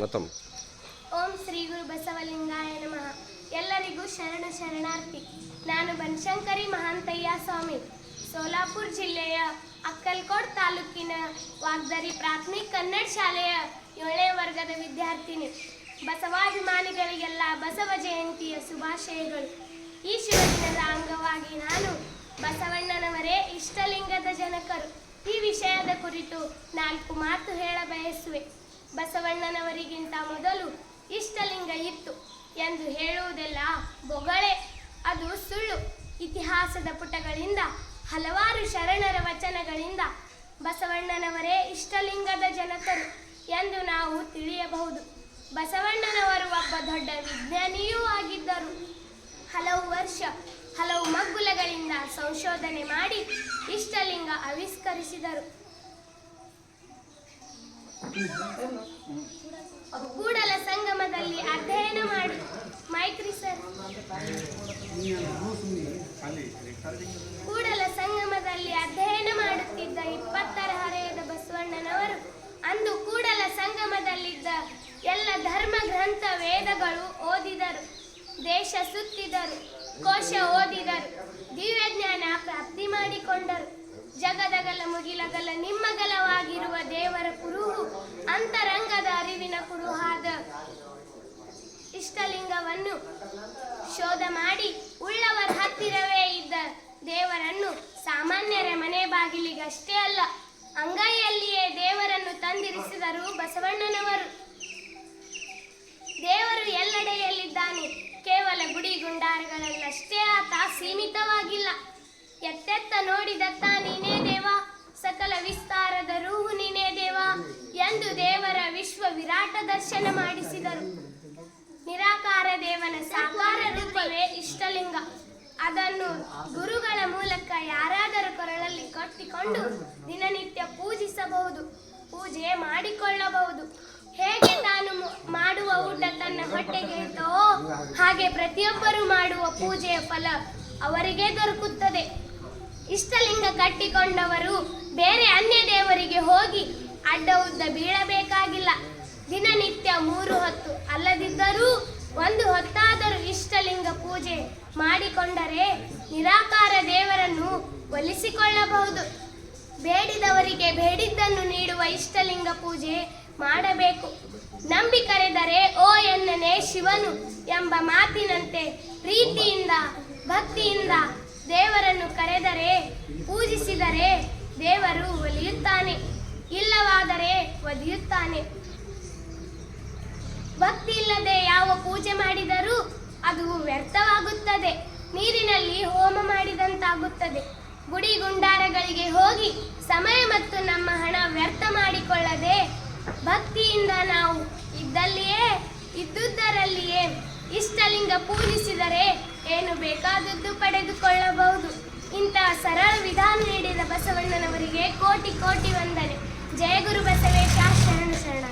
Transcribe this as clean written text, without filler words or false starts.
ಓಂ ಶ್ರೀ ಗುರು ಬಸವಲಿಂಗಾಯ ನಮಃ. ಎಲ್ಲರಿಗೂ ಶರಣಾರ್ಥಿ. ನಾನು ಬನಶಂಕರಿ ಮಹಾಂತಯ್ಯ ಸ್ವಾಮಿ, ಸೋಲಾಪುರ ಜಿಲ್ಲೆಯ ಅಕ್ಕಲಕೋಟ್ ತಾಲೂಕಿನ ವಾಗ್ದರಿ ಪ್ರಾಥಮಿಕ ಕನ್ನಡ ಶಾಲೆಯ 7ನೇ ವರ್ಗದ ವಿದ್ಯಾರ್ಥಿನಿ. ಬಸವಾಭಿಮಾನಿಗಳಿಗೆಲ್ಲ ಬಸವ ಜಯಂತಿಯ ಶುಭಾಶಯಗಳು. ಈ ಶಿವದಿನದ ಅಂಗವಾಗಿ ನಾನು ಬಸವಣ್ಣನವರೇ ಇಷ್ಟಲಿಂಗದ ಜನಕರು ಈ ವಿಷಯದ ಕುರಿತು 4 ಮಾತು ಹೇಳ ಬಯಸುವೆ. ಬಸವಣ್ಣನವರಿಗಿಂತ ಮೊದಲು ಇಷ್ಟಲಿಂಗ ಇತ್ತು ಎಂದು ಹೇಳುವುದೆಲ್ಲ ಬೊಗಳೆ, ಅದು ಸುಳ್ಳು. ಇತಿಹಾಸದ ಪುಟಗಳಿಂದ ಹಲವಾರು ಶರಣರ ವಚನಗಳಿಂದ ಬಸವಣ್ಣನವರೇ ಇಷ್ಟಲಿಂಗದ ಜನಕರು ಎಂದು ನಾವು ತಿಳಿಯಬಹುದು. ಬಸವಣ್ಣನವರು ಒಬ್ಬ ದೊಡ್ಡ ವಿಜ್ಞಾನಿಯೂ ಆಗಿದ್ದರು. ಹಲವು ವರ್ಷ ಹಲವು ಮಗ್ಗುಲಗಳಿಂದ ಸಂಶೋಧನೆ ಮಾಡಿ ಇಷ್ಟಲಿಂಗ ಆವಿಷ್ಕರಿಸಿದರು. ಕೂಡಲ ಸಂಗಮದಲ್ಲಿ ಅಧ್ಯಯನ ಮಾಡಿ ಕೂಡಲ ಸಂಗಮದಲ್ಲಿ ಅಧ್ಯಯನ ಮಾಡುತ್ತಿದ್ದ 20ರ ಹರೆಯದ ಬಸವಣ್ಣನವರು ಅಂದು ಕೂಡಲ ಸಂಗಮದಲ್ಲಿದ್ದ ಎಲ್ಲ ಧರ್ಮ ಗ್ರಂಥ ವೇದಗಳು ಓದಿದರು, ದೇಶ ಸುತ್ತಿದರು, ಕೋಶ ಓದಿದರು, ದಿವ್ಯಜ್ಞಾನ ಪ್ರಾಪ್ತಿ ಮಾಡಿಕೊಂಡರು. ಜಗದಗಲ ಮುಗಿಲಗಲ ನಿಮ್ಮಗಲವಾಗಿರುವ ದೇವರ ಕುರುಹು ಅಂತರಂಗದ ಅರಿವಿನ ಕುರುಹಾದ ಇಷ್ಟಲಿಂಗವನ್ನು ಶೋಧ ಮಾಡಿ ಉಳ್ಳವರ ಹತ್ತಿರವೇ ಇದ್ದ ದೇವರನ್ನು ಸಾಮಾನ್ಯರ ಮನೆ ಬಾಗಿಲಿಗಷ್ಟೇ ಅಲ್ಲ, ಅಂಗೈಯಲ್ಲಿಯೇ ದೇವರನ್ನು ತಂದಿರಿಸಿದರು ಬಸವಣ್ಣನವರು. ದೇವರು ಎಲ್ಲೆಡೆಯಲ್ಲಿದ್ದಾನೆ. ಕೇವಲ ಗುಡಿ ಗುಂಡಾರಗಳಲ್ಲಷ್ಟೇ ಆತ ಸೀಮಿತವಾಗಿಲ್ಲ. ಎತ್ತೆತ್ತ ನೋಡಿದತ್ತ ನೀನೇ ದೇವ, ಸಕಲ ವಿಸ್ತಾರದ ರೂಹು ನೀನೇ ದೇವ ಎಂದು ದೇವರ ವಿಶ್ವ ವಿರಾಟ ದರ್ಶನ ಮಾಡಿಸಿದರು. ನಿರಾಕಾರ ದೇವನ ಸಾಕಾರ ರೂಪವೇ ಇಷ್ಟಲಿಂಗ. ಅದನ್ನು ಗುರುಗಳ ಮೂಲಕ ಯಾರಾದರೂ ಕೊರಳಲ್ಲಿ ಕಟ್ಟಿಕೊಂಡು ದಿನನಿತ್ಯ ಪೂಜಿಸಬಹುದು, ಪೂಜೆ ಮಾಡಿಕೊಳ್ಳಬಹುದು. ಹೇಗೆ ತಾನು ಮಾಡುವ ಊಟ ತನ್ನ ಹೊಟ್ಟೆಗೆ ಇರ್ತವೋ ಹಾಗೆ ಪ್ರತಿಯೊಬ್ಬರು ಮಾಡುವ ಪೂಜೆಯ ಫಲ ಅವರಿಗೆ ದೊರಕುತ್ತದೆ. ಇಷ್ಟಲಿಂಗ ಕಟ್ಟಿಕೊಂಡವರು ಬೇರೆ ಅನ್ಯ ದೇವರಿಗೆ ಹೋಗಿ ಅಡ್ಡ ಉದ್ದ ಬೀಳಬೇಕಾಗಿಲ್ಲ. ದಿನನಿತ್ಯ 3 ಹೊತ್ತು ಅಲ್ಲದಿದ್ದರೂ 1 ಹೊತ್ತಾದರೂ ಇಷ್ಟಲಿಂಗ ಪೂಜೆ ಮಾಡಿಕೊಂಡರೆ ನಿರಾಕಾರ ದೇವರನ್ನು ಒಲಿಸಿಕೊಳ್ಳಬಹುದು. ಬೇಡಿದವರಿಗೆ ಬೇಡಿದ್ದನ್ನು ನೀಡುವ ಇಷ್ಟಲಿಂಗ ಪೂಜೆ ಮಾಡಬೇಕು. ನಂಬಿ ಕರೆದರೆ ಓ ಎನ್ನನೇ ಶಿವನು ಎಂಬ ಮಾತಿನಂತೆ ಪ್ರೀತಿಯಿಂದ ಭಕ್ತಿಯಿಂದ ದೇವರನ್ನು ಕರೆದರೆ ಪೂಜಿಸಿದರೆ ದೇವರು ಒಲಿಯುತ್ತಾನೆ, ಇಲ್ಲವಾದರೆ ಒಲಿಯುತ್ತಾನೆ. ಭಕ್ತಿ ಇಲ್ಲದೆ ಯಾವ ಪೂಜೆ ಮಾಡಿದರೂ ಅದು ವ್ಯರ್ಥವಾಗುತ್ತದೆ, ನೀರಿನಲ್ಲಿ ಹೋಮ ಮಾಡಿದಂತಾಗುತ್ತದೆ. ಗುಡಿ ಗುಂಡಾರಗಳಿಗೆ ಹೋಗಿ ಸಮಯ ಮತ್ತು ನಮ್ಮ ಹಣ ವ್ಯರ್ಥ ಮಾಡಿಕೊಳ್ಳದೆ ಭಕ್ತಿಯಿಂದ ನಾವು ಇದ್ದುದರಲ್ಲಿಯೇ ಇಷ್ಟಲಿಂಗ ಪೂಜಿಸಿದರೆ ಏನು ಬೇಕಾದದ್ದು ಪಡೆದುಕೊಳ್ಳಬಹುದು. ಇಂತಹ ಸರಳ ವಿಧಾನ ನೀಡಿದ ಬಸವಣ್ಣನವರಿಗೆ ಕೋಟಿ ಕೋಟಿ ವಂದನೆ. ಜಯ ಗುರು ಬಸವೇಶ. ಶರಣ.